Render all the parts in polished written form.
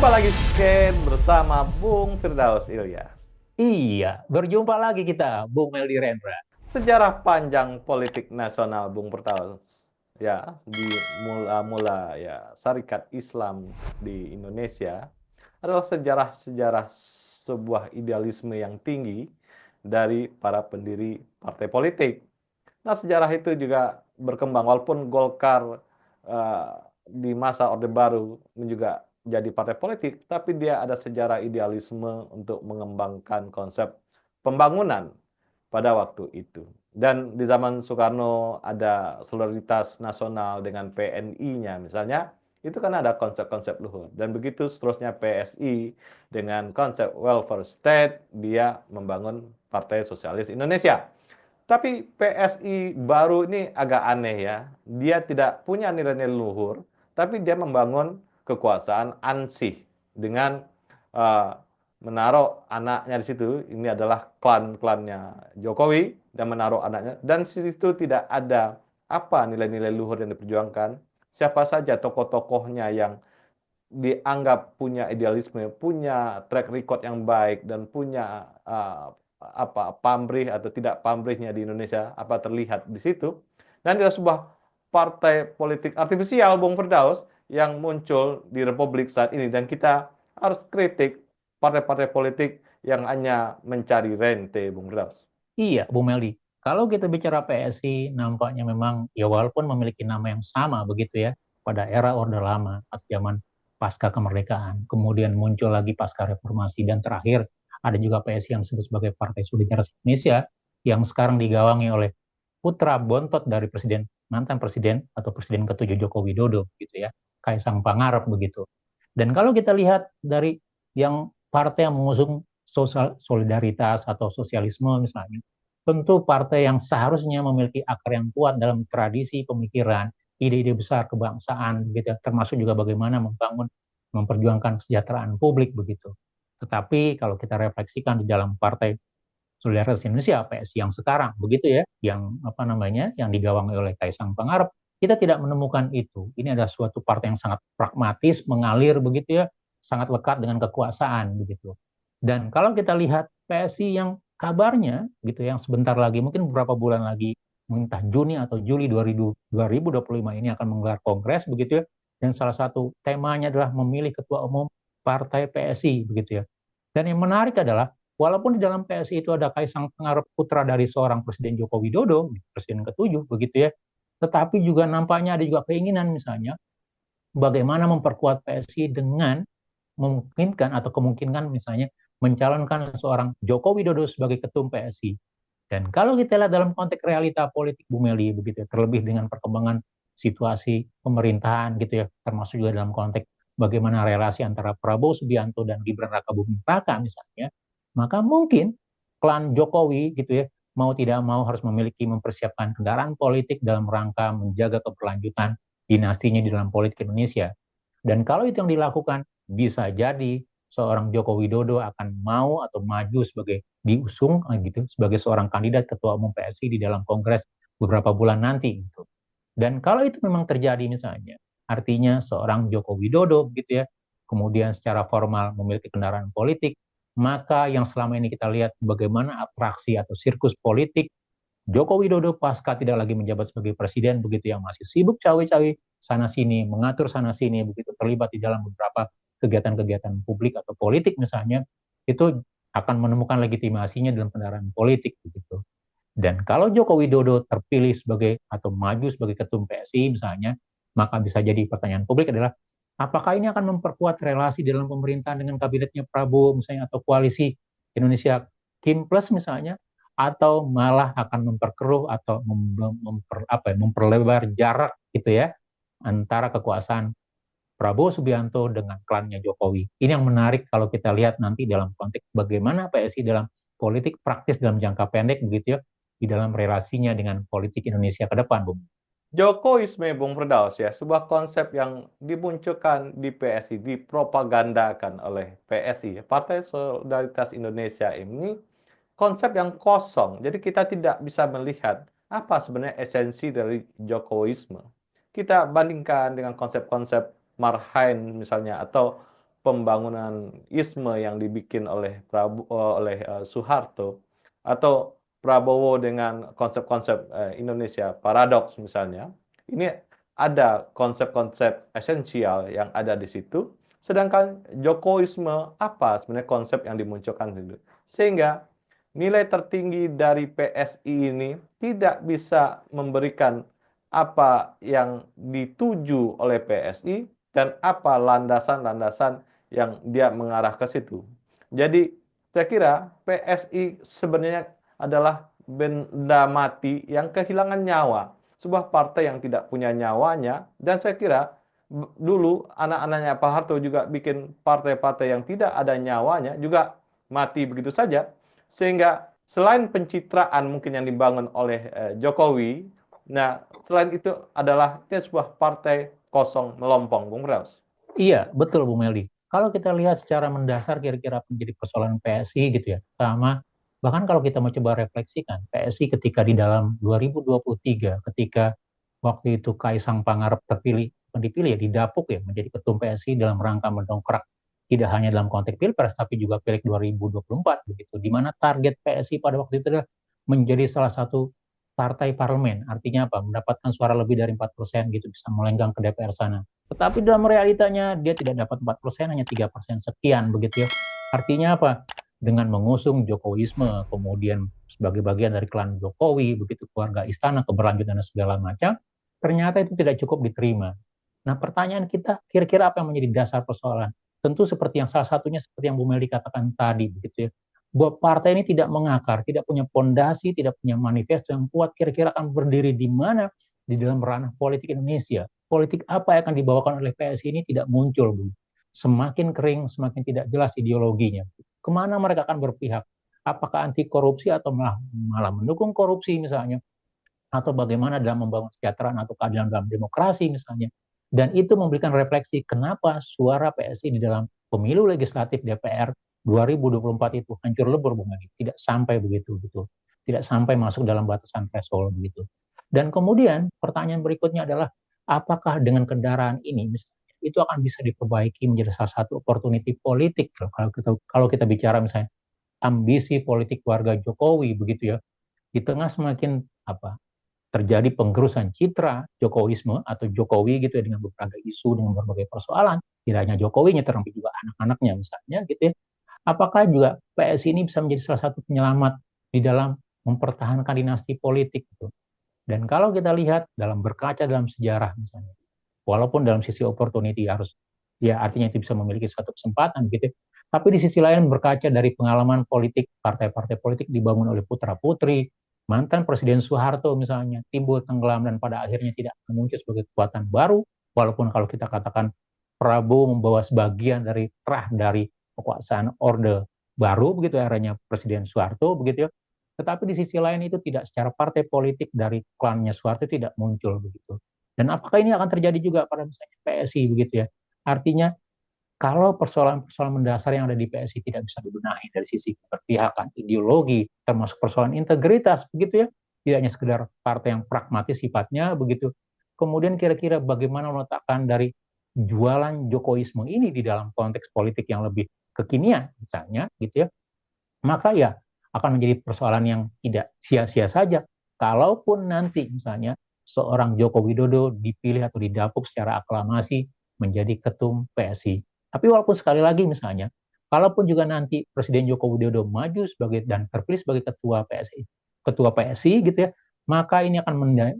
Jumpa lagi Ken bersama Bung Firdaus Ilyas. Iya, berjumpa lagi kita, Bung Meldi Rendra. Sejarah panjang politik nasional Bung Firdaus. Ya, di mula-mula ya Syarikat Islam di Indonesia adalah sejarah-sejarah sebuah idealisme yang tinggi dari para pendiri partai politik. Nah, sejarah itu juga berkembang walaupun Golkar eh, di masa Orde Baru juga jadi partai politik, tapi dia ada sejarah idealisme untuk mengembangkan konsep pembangunan pada waktu itu. Dan di zaman Soekarno ada solidaritas nasional dengan PNI-nya misalnya, itu kan ada konsep-konsep luhur. Dan begitu seterusnya PSI dengan konsep welfare state, dia membangun Partai Sosialis Indonesia. Tapi PSI baru ini agak aneh ya. Dia tidak punya nilai-nilai luhur, tapi dia membangun kekuasaan ansih dengan uh, menaruh anaknya di situ. Ini adalah klan-klannya Jokowi dan menaruh anaknya. Dan di situ tidak ada apa nilai-nilai luhur yang diperjuangkan. Siapa saja tokoh-tokohnya yang dianggap punya idealisme, punya track record yang baik dan punya pamrih atau tidak pamrihnya di Indonesia apa terlihat di situ. Dan ada sebuah partai politik artifisial Bung Firdaus yang muncul di Republik saat ini dan kita harus kritik partai-partai politik yang hanya mencari rente Bung Firdaus. Iya, Bung Meldi. Kalau kita bicara PSI, nampaknya memang ya walaupun memiliki nama yang sama begitu ya, pada era Orde Lama atau zaman pasca kemerdekaan, kemudian muncul lagi pasca reformasi, dan terakhir ada juga PSI yang disebut sebagai Partai Solidaritas Indonesia yang sekarang digawangi oleh putra bontot dari mantan presiden atau presiden ketujuh Joko Widodo gitu ya, Kaisang Pangarep begitu. Dan kalau kita lihat dari yang partai yang mengusung sosial solidaritas atau sosialisme misalnya, tentu partai yang seharusnya memiliki akar yang kuat dalam tradisi pemikiran, ide-ide besar kebangsaan gitu ya, termasuk juga bagaimana memperjuangkan kesejahteraan publik begitu. Tetapi kalau kita refleksikan di dalam partai Solidaritas Indonesia PSI yang sekarang begitu ya, yang apa namanya, yang digawangi oleh Kaisang Pangarep, kita tidak menemukan itu. Ini adalah suatu partai yang sangat pragmatis, mengalir begitu ya, sangat lekat dengan kekuasaan begitu. Dan kalau kita lihat PSI yang kabarnya gitu, yang sebentar lagi, mungkin beberapa bulan lagi, entah Juni atau Juli 2025 ini akan menggelar kongres begitu ya, dan salah satu temanya adalah memilih ketua umum partai PSI begitu ya. Dan yang menarik adalah walaupun di dalam PSI itu ada Kaisang Pangarep, putra dari seorang Presiden Joko Widodo, Presiden ketujuh begitu ya, tetapi juga nampaknya ada juga keinginan misalnya bagaimana memperkuat PSI dengan memungkinkan atau kemungkinan misalnya mencalonkan seorang Joko Widodo sebagai ketum PSI. Dan kalau kita lihat dalam konteks realita politik Bu Meli begitu ya, terlebih dengan perkembangan situasi pemerintahan gitu ya, termasuk juga dalam konteks bagaimana relasi antara Prabowo Subianto dan Gibran Rakabuming Raka misalnya, maka mungkin klan Jokowi gitu ya, mau tidak mau harus mempersiapkan kendaraan politik dalam rangka menjaga keberlanjutan dinastinya di dalam politik Indonesia. Dan kalau itu yang dilakukan, bisa jadi seorang Joko Widodo akan mau atau maju sebagai diusung gitu sebagai seorang kandidat ketua umum PSI di dalam kongres beberapa bulan nanti gitu. Dan kalau itu memang terjadi misalnya, artinya seorang Joko Widodo gitu ya, kemudian secara formal memiliki kendaraan politik, maka yang selama ini kita lihat bagaimana atraksi atau sirkus politik Joko Widodo pasca tidak lagi menjabat sebagai presiden begitu, yang masih sibuk cawe-cawe sana sini, mengatur sana sini begitu, terlibat di dalam beberapa kegiatan-kegiatan publik atau politik misalnya, itu akan menemukan legitimasinya dalam kendaraan politik begitu. Dan kalau Joko Widodo terpilih sebagai atau maju sebagai ketum PSI misalnya, maka bisa jadi pertanyaan publik adalah apakah ini akan memperkuat relasi dalam pemerintahan dengan kabinetnya Prabowo misalnya, atau koalisi Indonesia Kim Plus misalnya, atau malah akan memperkeruh atau memperlebar jarak gitu ya antara kekuasaan Prabowo Subianto dengan klannya Jokowi. Ini yang menarik kalau kita lihat nanti dalam konteks bagaimana PSI dalam politik praktis dalam jangka pendek begitu ya, di dalam relasinya dengan politik Indonesia ke depan, Bung. Jokowisme Bung Firdaus ya, sebuah konsep yang dimunculkan di PSI, dipropagandakan oleh PSI, Partai Solidaritas Indonesia ini konsep yang kosong. Jadi kita tidak bisa melihat apa sebenarnya esensi dari Jokowisme. Kita bandingkan dengan konsep-konsep Marhain misalnya atau pembangunanisme yang dibikin oleh Soeharto, atau Prabowo dengan konsep-konsep Indonesia paradoks misalnya, ini ada konsep-konsep esensial yang ada di situ, sedangkan Jokowisme apa sebenarnya konsep yang dimunculkan itu. Sehingga nilai tertinggi dari PSI ini tidak bisa memberikan apa yang dituju oleh PSI dan apa landasan-landasan yang dia mengarah ke situ. Jadi saya kira PSI sebenarnya adalah benda mati yang kehilangan nyawa. Sebuah partai yang tidak punya nyawanya, dan saya kira dulu anak-anaknya Pak Harto juga bikin partai-partai yang tidak ada nyawanya, juga mati begitu saja. Sehingga selain pencitraan mungkin yang dibangun oleh Jokowi, nah selain itu adalah ini sebuah partai kosong melompong, Bung Raus. Iya, betul Bu Meli. Kalau kita lihat secara mendasar kira-kira apa menjadi persoalan PSI gitu ya, sama bahkan kalau kita mau coba refleksikan, PSI ketika di dalam 2023, ketika waktu itu Kaisang Pangarep terpilih, dipilih ya, didapuk ya menjadi ketum PSI dalam rangka mendongkrak tidak hanya dalam konteks Pilpres, tapi juga Pileg 2024 begitu, di mana target PSI pada waktu itu adalah menjadi salah satu partai parlemen. Artinya apa? Mendapatkan suara lebih dari 4% gitu, bisa melenggang ke DPR sana. Tetapi dalam realitanya dia tidak dapat 4%, hanya 3% sekian begitu ya. Artinya apa? Dengan mengusung Jokowisme, kemudian sebagai bagian dari klan Jokowi, begitu keluarga istana, keberlanjutan dan segala macam, ternyata itu tidak cukup diterima. Nah, pertanyaan kita, kira-kira apa yang menjadi dasar persoalan? Tentu seperti yang salah satunya seperti yang Bu Meli katakan tadi, begitu ya, bahwa partai ini tidak mengakar, tidak punya pondasi, tidak punya manifesto yang kuat, kira-kira akan berdiri di mana di dalam ranah politik Indonesia. Politik apa yang akan dibawakan oleh PSI ini tidak muncul, Bu. Semakin kering, semakin tidak jelas ideologinya. Kemana mereka akan berpihak? Apakah anti korupsi atau malah mendukung korupsi misalnya? Atau bagaimana dalam membangun kesejahteraan atau keadilan dalam demokrasi misalnya. Dan itu memberikan refleksi kenapa suara PSI di dalam pemilu legislatif DPR 2024 itu hancur lebur, Bung Adi. Tidak sampai begitu gitu. Tidak sampai masuk dalam batasan threshold begitu. Dan kemudian pertanyaan berikutnya adalah apakah dengan kendaraan ini misalnya itu akan bisa diperbaiki menjadi salah satu opportunity politik kalau kita bicara misalnya ambisi politik keluarga Jokowi begitu ya, di tengah semakin apa terjadi penggerusan citra Jokowisme atau Jokowi gitu ya, dengan berbagai isu, dengan berbagai persoalan, tidak hanya Jokowinya tetapi juga anak-anaknya misalnya gitu ya. Apakah juga PSI ini bisa menjadi salah satu penyelamat di dalam mempertahankan dinasti politik gitu. Dan kalau kita lihat dalam berkaca dalam sejarah misalnya, walaupun dalam sisi opportunity harus ya artinya itu bisa memiliki suatu kesempatan gitu, tapi di sisi lain berkaca dari pengalaman politik partai-partai politik dibangun oleh putra-putri mantan Presiden Soeharto misalnya timbul tenggelam dan pada akhirnya tidak muncul sebagai kekuatan baru, walaupun kalau kita katakan Prabowo membawa sebagian dari terah dari kekuasaan Orde Baru begitu eranya Presiden Soeharto begitu ya. Tetapi di sisi lain itu tidak secara partai politik dari klannya Soeharto tidak muncul begitu. Dan apakah ini akan terjadi juga pada misalnya PSI begitu ya? Artinya kalau persoalan-persoalan mendasar yang ada di PSI tidak bisa dibenahi dari sisi keberpihakan, ideologi, termasuk persoalan integritas, begitu ya, tidak hanya sekedar partai yang pragmatis sifatnya, begitu. Kemudian kira-kira bagaimana meletakkan dari jualan Jokowisme ini di dalam konteks politik yang lebih kekinian, misalnya, gitu ya, maka ya akan menjadi persoalan yang tidak sia-sia saja. Kalaupun nanti misalnya seorang Joko Widodo dipilih atau didapuk secara aklamasi menjadi ketum PSI. Tapi walaupun sekali lagi misalnya, kalaupun juga nanti Presiden Joko Widodo maju sebagai dan terpilih sebagai ketua PSI gitu ya, maka ini akan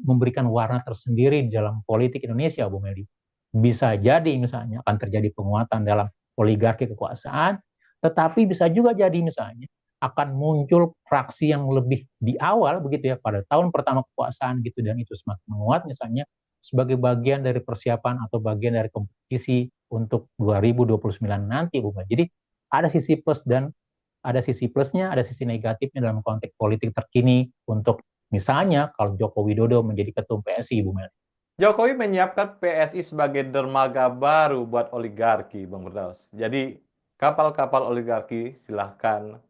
memberikan warna tersendiri di dalam politik Indonesia, Bu Meli. Bisa jadi misalnya akan terjadi penguatan dalam oligarki kekuasaan, tetapi bisa juga jadi misalnya akan muncul fraksi yang lebih di awal begitu ya pada tahun pertama kekuasaan gitu dan itu semakin menguat misalnya sebagai bagian dari persiapan atau bagian dari kompetisi untuk 2029 nanti Bu. Jadi ada sisi plus dan ada sisi plusnya, ada sisi negatifnya dalam konteks politik terkini untuk misalnya kalau Joko Widodo menjadi ketum PSI Bu Mel. Jokowi menyiapkan PSI sebagai dermaga baru buat oligarki, Bang Firdaus. Jadi kapal-kapal oligarki silahkan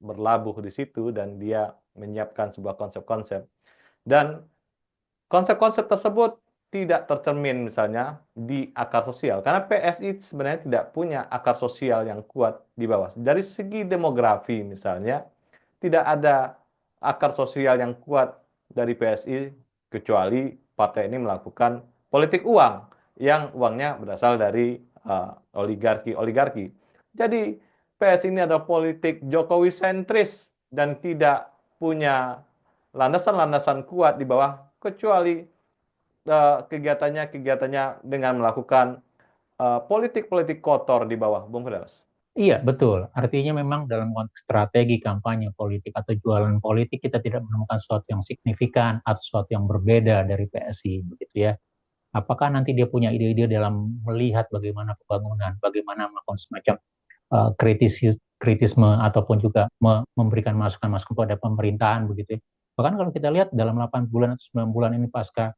berlabuh di situ dan dia menyiapkan sebuah konsep-konsep. Dan konsep-konsep tersebut tidak tercermin misalnya di akar sosial. Karena PSI sebenarnya tidak punya akar sosial yang kuat di bawah. Dari segi demografi misalnya, tidak ada akar sosial yang kuat dari PSI kecuali partai ini melakukan politik uang yang uangnya berasal dari oligarki-oligarki. Jadi PSI ini adalah politik Jokowi sentris dan tidak punya landasan-landasan kuat di bawah kecuali kegiatannya dengan melakukan politik-politik kotor di bawah, Bung Firdaus. Iya, betul. Artinya memang dalam konteks strategi kampanye politik atau jualan politik kita tidak menemukan sesuatu yang signifikan atau sesuatu yang berbeda dari PSI, begitu ya. Apakah nanti dia punya ide-ide dalam melihat bagaimana pembangunan, bagaimana melakukan semacam kritisme ataupun juga memberikan masukan-masukan pada pemerintahan, begitu ya. Bahkan kalau kita lihat dalam 8 bulan atau 9 bulan ini pasca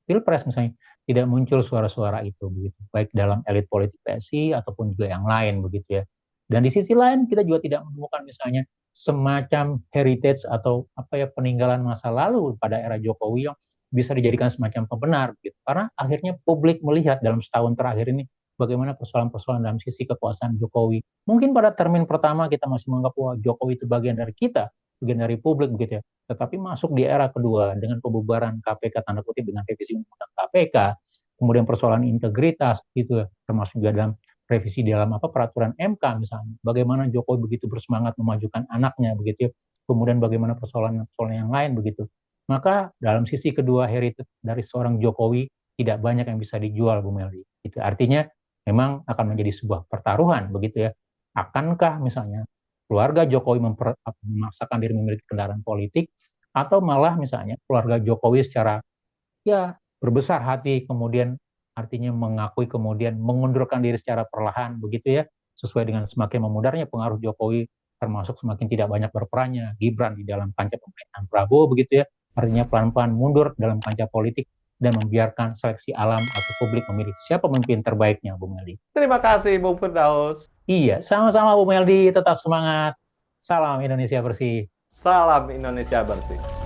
Pilpres misalnya, tidak muncul suara-suara itu, begitu, baik dalam elit politik PSI ataupun juga yang lain, begitu ya. Dan di sisi lain kita juga tidak menemukan misalnya semacam heritage atau peninggalan masa lalu pada era Jokowi yang bisa dijadikan semacam pembenar, gitu. Karena akhirnya publik melihat dalam setahun terakhir ini bagaimana persoalan-persoalan dalam sisi kekuasaan Jokowi. Mungkin pada termin pertama kita masih menganggap bahwa Jokowi itu bagian dari kita, bagian dari publik, begitu ya. Tetapi masuk di era kedua dengan pembubaran KPK tanda kutip dengan revisi undang-undang KPK, kemudian persoalan integritas gitu, termasuk juga dalam revisi dalam peraturan MK misalnya. Bagaimana Jokowi begitu bersemangat memajukan anaknya begitu ya. Kemudian bagaimana persoalan-persoalan yang lain begitu. Maka dalam sisi kedua heritage dari seorang Jokowi tidak banyak yang bisa dijual, Bu Meldi. Itu artinya memang akan menjadi sebuah pertaruhan begitu ya. Akankah misalnya keluarga Jokowi memaksakan diri memiliki kendaraan politik, atau malah misalnya keluarga Jokowi secara berbesar hati kemudian artinya mengakui kemudian mengundurkan diri secara perlahan begitu ya, sesuai dengan semakin memudarnya pengaruh Jokowi, termasuk semakin tidak banyak berperannya Gibran di dalam kancah pemerintahan Prabowo begitu ya, artinya pelan-pelan mundur dalam kancah politik dan membiarkan seleksi alam atau publik memilih siapa pemimpin terbaiknya, Bu Meldi. Terima kasih, Bung Firdaus. Iya, sama-sama Bu Meldi, tetap semangat. Salam Indonesia bersih. Salam Indonesia bersih.